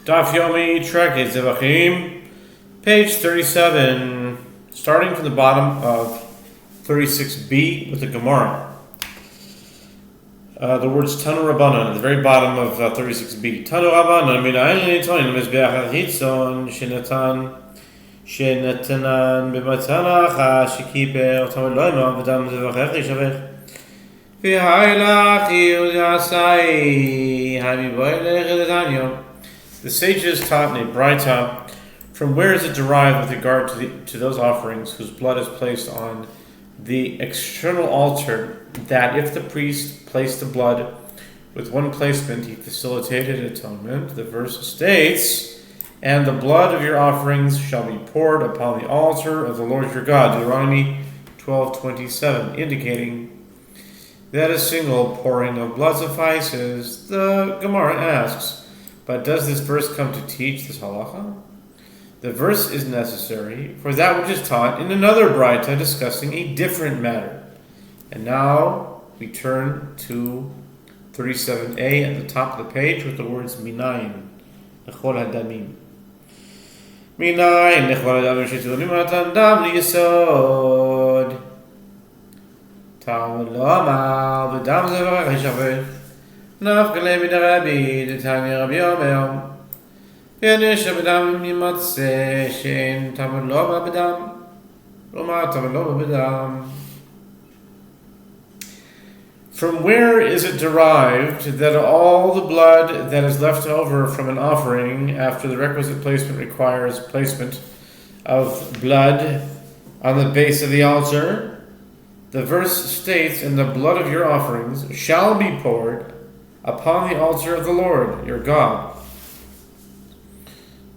Daf Yomi, Trek Zevachim, page 37, starting from the bottom of 36b with the Gemara. The words Tanu Rabbanan at the very bottom of 36b. Tanu Rabbanan minayin le'itoin mizbeach hachitzon shenetanan b'matana shekiper otam lo'ima v'dam zevachech yishavech v'haylach yudasai hamiboy le'chedetanyo. The sages taught in a Braita, from where is it derived with regard to those offerings whose blood is placed on the external altar, that if the priest placed the blood with one placement, he facilitated atonement? The verse states, "And the blood of your offerings shall be poured upon the altar of the Lord your God," Deuteronomy 12:27, indicating that a single pouring of blood suffices. The Gemara asks, but does this verse come to teach this halacha? The verse is necessary for that which is taught in another Braita discussing a different matter. And now we turn to 37a at the top of the page with the words Minayin, Nechol Hadamim. Minayin, Nechol Hadamim, Shetulim Matan Dam Liyasod. Talmud Lo Amar, V'dam Zevachim Yishavech. נפקלה מדרבי דתניא רבי אומר ויניש בדם ימצא שאין תמוד לו בה בדם לומר תמוד לו בה בדם. From where is it derived that all the blood that is left over from an offering after the requisite placement requires placement of blood on the base of the altar? The verse states, "And the blood of your offerings shall be poured upon the altar of the Lord your God."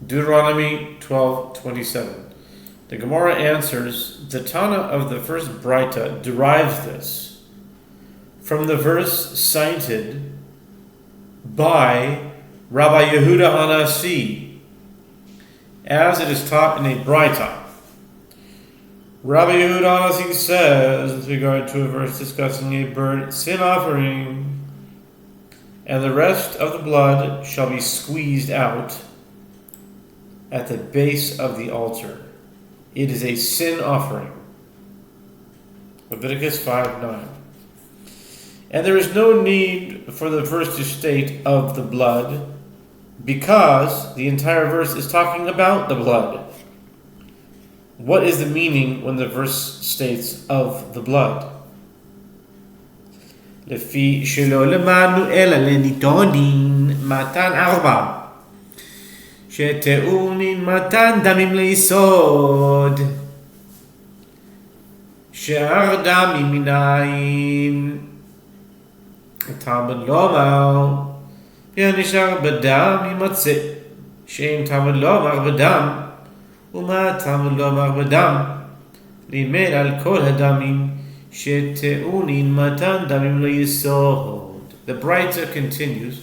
Deuteronomy 12:27. The Gemara answers, the Tana of the first Braita derives this from the verse cited by Rabbi Yehuda Hanasi, as it is taught in a Braita. Rabbi Yehuda Hanasi says, with regard to a verse discussing a burnt sin offering, "And the rest of the blood shall be squeezed out at the base of the altar. It is a sin offering." Leviticus 5:9. And there is no need for the verse to state "of the blood," because the entire verse is talking about the blood. What is the meaning when the verse states "of the blood"? לפי שלא למדנו אלא לניתונין מתן ארבע שטעונין מתן דמים ליסוד שאר דמים מנין תלמוד לומר ונשאר בדם ימצא שאין תלמוד לומר בדם ומה תלמוד לומר בדם לימד על כל הדמים. The Braita continues,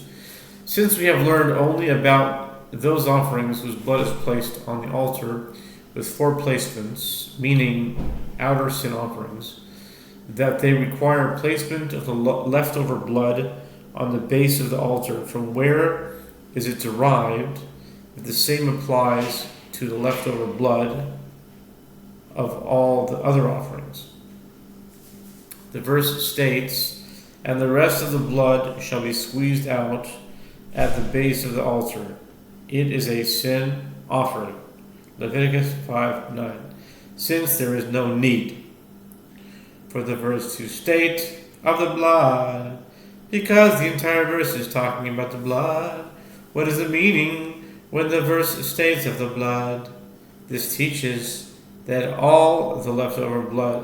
"Since we have learned only about those offerings whose blood is placed on the altar with four placements, meaning outer sin offerings, that they require placement of the leftover blood on the base of the altar, from where is it derived that the same applies to the leftover blood of all the other offerings?" The verse states, "And the rest of the blood shall be squeezed out at the base of the altar. It is a sin offering." Leviticus 5:9. Since there is no need for the verse to state "of the blood," because the entire verse is talking about the blood, what is the meaning when the verse states "of the blood"? This teaches that all the leftover blood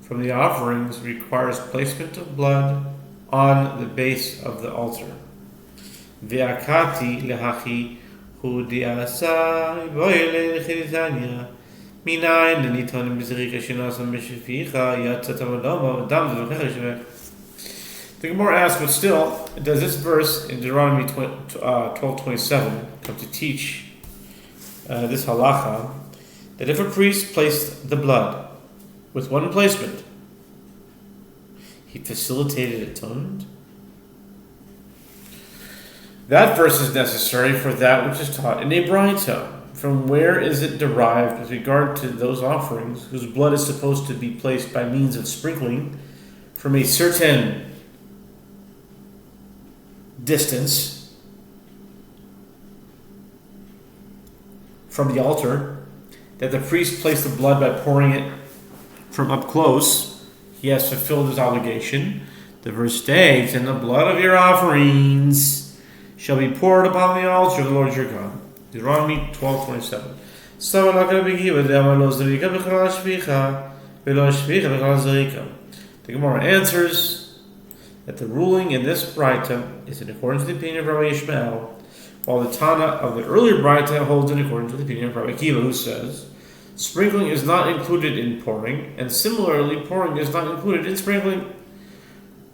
from the offerings requires placement of blood on the base of the altar. Ve'akati lehachi hu di'asai boile lechiritanya minayin lenitonim b'zerika shenasam b'sheficha yatzat avodama v'dam zevachech yishavech. The Gemara asks, but still, does this verse in Deuteronomy 12:27 come to teach this halacha, that if a priest placed the blood with one placement, he facilitated atonement? That verse is necessary for that which is taught in a Braita. From where is it derived with regard to those offerings whose blood is supposed to be placed by means of sprinkling from a certain distance from the altar, that the priest placed the blood by pouring it from up close? He has fulfilled his obligation. The verse states, and the blood of your offerings shall be poured upon the altar of the Lord your God. Deuteronomy 12:27. The Gemara answers that the ruling in this Braita is in accordance with the opinion of Rabbi Yishmael, while the Tana of the earlier Braita holds in accordance with the opinion of Rabbi Akiva, who says sprinkling is not included in pouring, and similarly pouring is not included in sprinkling.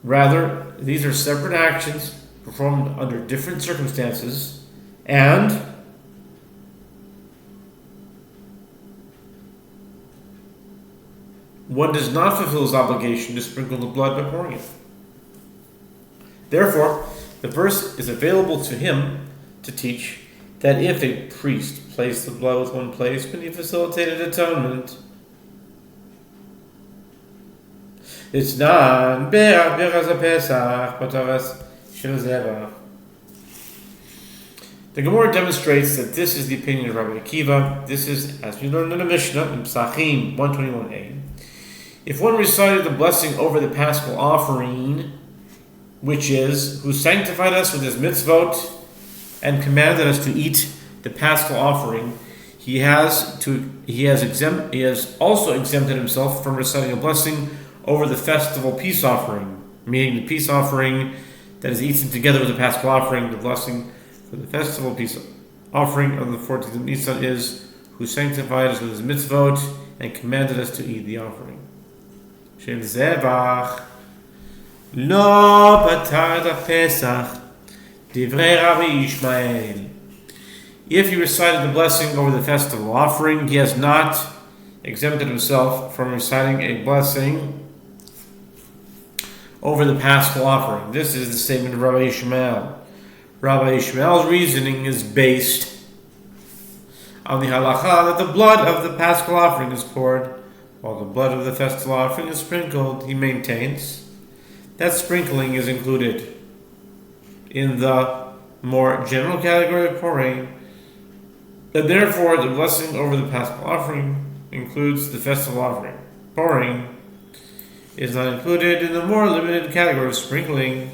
Rather, these are separate actions performed under different circumstances, and one does not fulfill his obligation to sprinkle the blood by pouring it. Therefore, the verse is available to him to teach that if a priest placed the blood with one place when he facilitated atonement, it's not The Gemara demonstrates that this is the opinion of Rabbi Akiva. This is, as we learned in the Mishnah, in Zevachim 121a. If one recited the blessing over the Paschal offering, which is, who sanctified us with his mitzvot and commanded us to eat the Paschal offering, he has also exempted himself from reciting a blessing over the festival peace offering, meaning the peace offering that is eaten together with the Paschal offering. The blessing for the festival peace offering of the 14th of Nisan is, who sanctified us with his mitzvot and commanded us to eat the offering. Shem Zevach Lo Patar Pesach Divrei Rabbi Yishmael. If he recited the blessing over the festival offering, he has not exempted himself from reciting a blessing over the Paschal offering. This is the statement of Rabbi Yishmael. Rabbi Yishmael's reasoning is based on the halacha that the blood of the Paschal offering is poured, while the blood of the festival offering is sprinkled. He maintains that sprinkling is included in the more general category of pouring, and therefore the blessing over the Paschal offering includes the festival offering. Pouring is not included in the more limited category of sprinkling,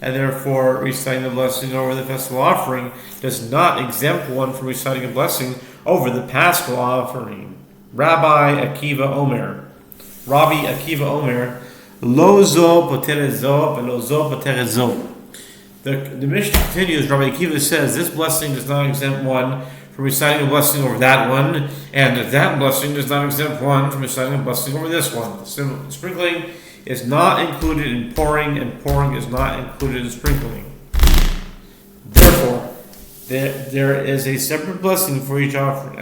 and therefore reciting the blessing over the festival offering does not exempt one from reciting a blessing over the Paschal offering. Rabbi Akiva Omer, Lo zo potere zo, velo zo potere zo. The Mishnah continues. Rabbi Akiva says this blessing does not exempt one from reciting a blessing over that one, and that blessing does not exempt one from reciting a blessing over this one. Sprinkling is not included in pouring, and pouring is not included in sprinkling. Therefore, there is a separate blessing for each offering.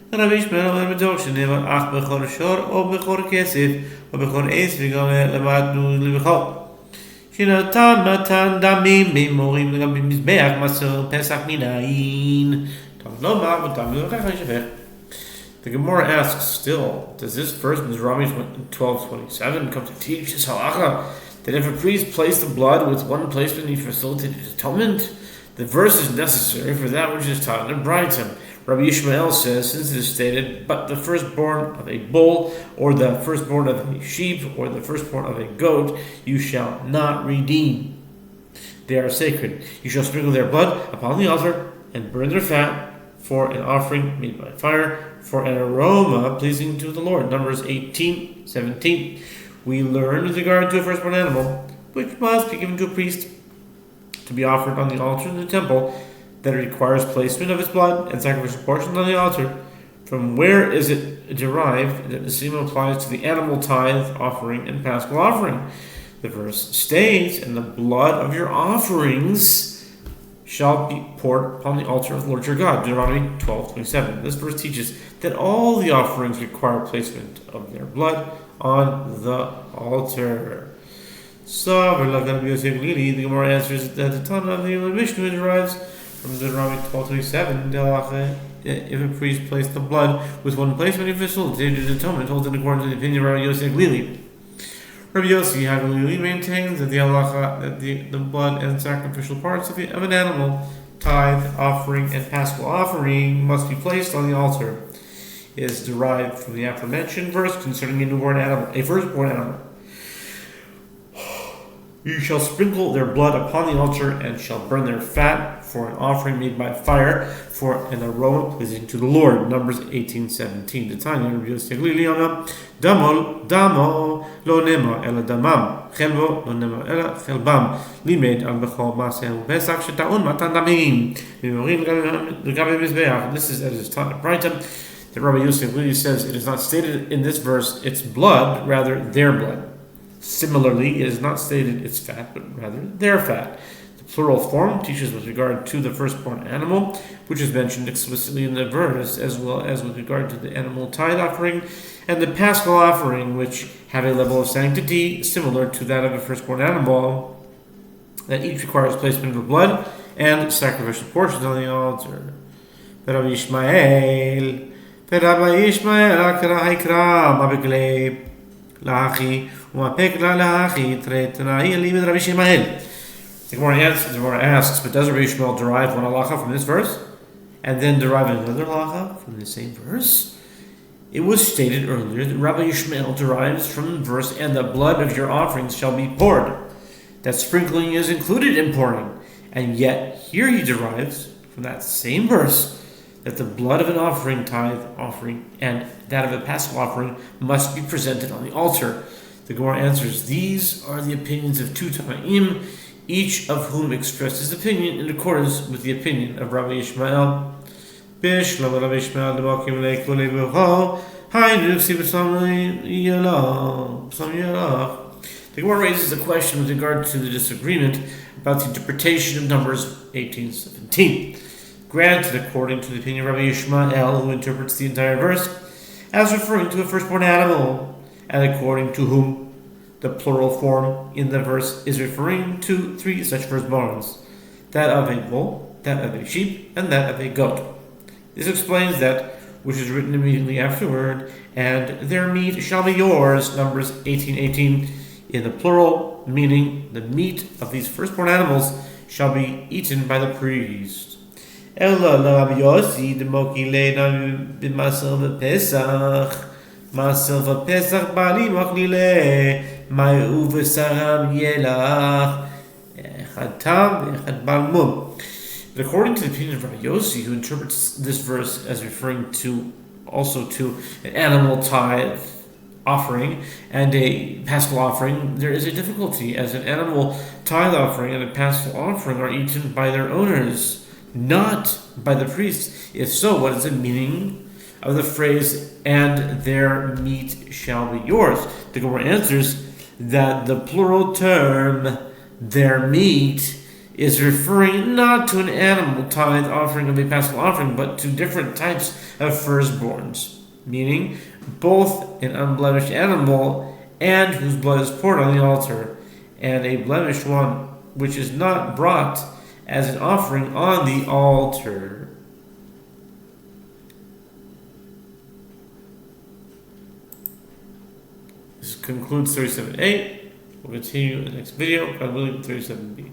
Rabbi Yishmael אומר בדור שנאמר אך בכור שור או בכור כסף או בכור עץ וגם למדנו לבכור שנתן מתן דמים ממורים וגם במזבח מסור פסח מנין לומר ותם לבכך ישפך. The Gemara asks still, does this verse in Deuteronomy 12:27 come to teach this halacha that if a priest placed the blood with one place when he facilitated atonement, the verse is necessary for that which is taught in the Braita? Rabbi Yishmael says, since it is stated, but the firstborn of a bull, or the firstborn of a sheep, or the firstborn of a goat, you shall not redeem. They are sacred. You shall sprinkle their blood upon the altar, and burn their fat for an offering made by fire, for an aroma pleasing to the Lord. Numbers 18:17. We learn with regard to a firstborn animal, which must be given to a priest to be offered on the altar in the temple, that it requires placement of its blood and sacrificial portions on the altar. From where is it derived that the same applies to the animal tithe offering and Paschal offering? The verse states, and the blood of your offerings shall be poured upon the altar of the Lord your God. Deuteronomy 12:27. This verse teaches that all the offerings require placement of their blood on the altar. So, the Gemara answers that the Tana of the Mishnah derives from Deuteronomy 12:27. If a priest placed the blood with one place, many officials did his atonement, holds in accordance with the opinion of Rabbi Yossi Glili. Rabbi Yossi Haglili maintains that the halacha, that the blood and sacrificial parts of an animal, tithe, offering, and paschal offering must be placed on the altar. It is derived from the aforementioned verse concerning a firstborn animal. You shall sprinkle their blood upon the altar and shall burn their fat for an offering made by fire, for an aroma pleasing to the Lord. Numbers 18:17. The Tanya Rabbi Yossi Gliliana, Damo lo nema ela damam, Chelbo lo nema ela chelbam, limed al bechol maseh pesach shetaun matan damim. This is as is taught in Brighton. That Rabbi Yossi Glili says it is not stated in this verse its blood, rather their blood. Similarly, it is not stated its fat, but rather their fat. The plural form teaches with regard to the firstborn animal, which is mentioned explicitly in the verse, as well as with regard to the animal tithe offering and the paschal offering, which have a level of sanctity similar to that of a firstborn animal, that each requires placement of blood and sacrificial portions on the altar. Rabbi Ishmael, Lachi, the Gemara asks, but does Rabbi Ishmael derive one halacha from this verse and then derive another halacha from the same verse? It was stated earlier that Rabbi Ishmael derives from the verse, and the blood of your offerings shall be poured. That sprinkling is included in pouring, and yet here he derives from that same verse that the blood of an offering, tithe offering, and that of a paschal offering must be presented on the altar. The Gemara answers, these are the opinions of two Tanaim, each of whom expressed his opinion in accordance with the opinion of Rabbi Ishmael. The Gemara raises a question with regard to the disagreement about the interpretation of Numbers 18:17. Granted, according to the opinion of Rabbi Ishmael, who interprets the entire verse as referring to a firstborn animal, and according to whom the plural form in the verse is referring to three such firstborns, that of a bull, that of a sheep, and that of a goat. This explains that which is written immediately afterward, and their meat shall be yours, Numbers 18:18, in the plural, meaning the meat of these firstborn animals shall be eaten by the priest. Ella Rabbi Yossi demoki leina b'masel v'pesach, masel v'pesach bali machlile, ma'u v'saram yelach, echad tam v'echad balmum. But according to the opinion of Rabbi Yossi, who interprets this verse as referring to also to an animal tithe offering and a paschal offering, there is a difficulty, as an animal tithe offering and a paschal offering are eaten by their owners, not by the priest. If so, what is the meaning of the phrase, and their meat shall be yours? The Gemara answers that the plural term, their meat, is referring not to an animal tithe offering of a paschal offering, but to different types of firstborns, meaning both an unblemished animal and whose blood is poured on the altar, and a blemished one which is not brought as an offering on the altar. This concludes 37a. We'll continue in the next video, God willing, 37b.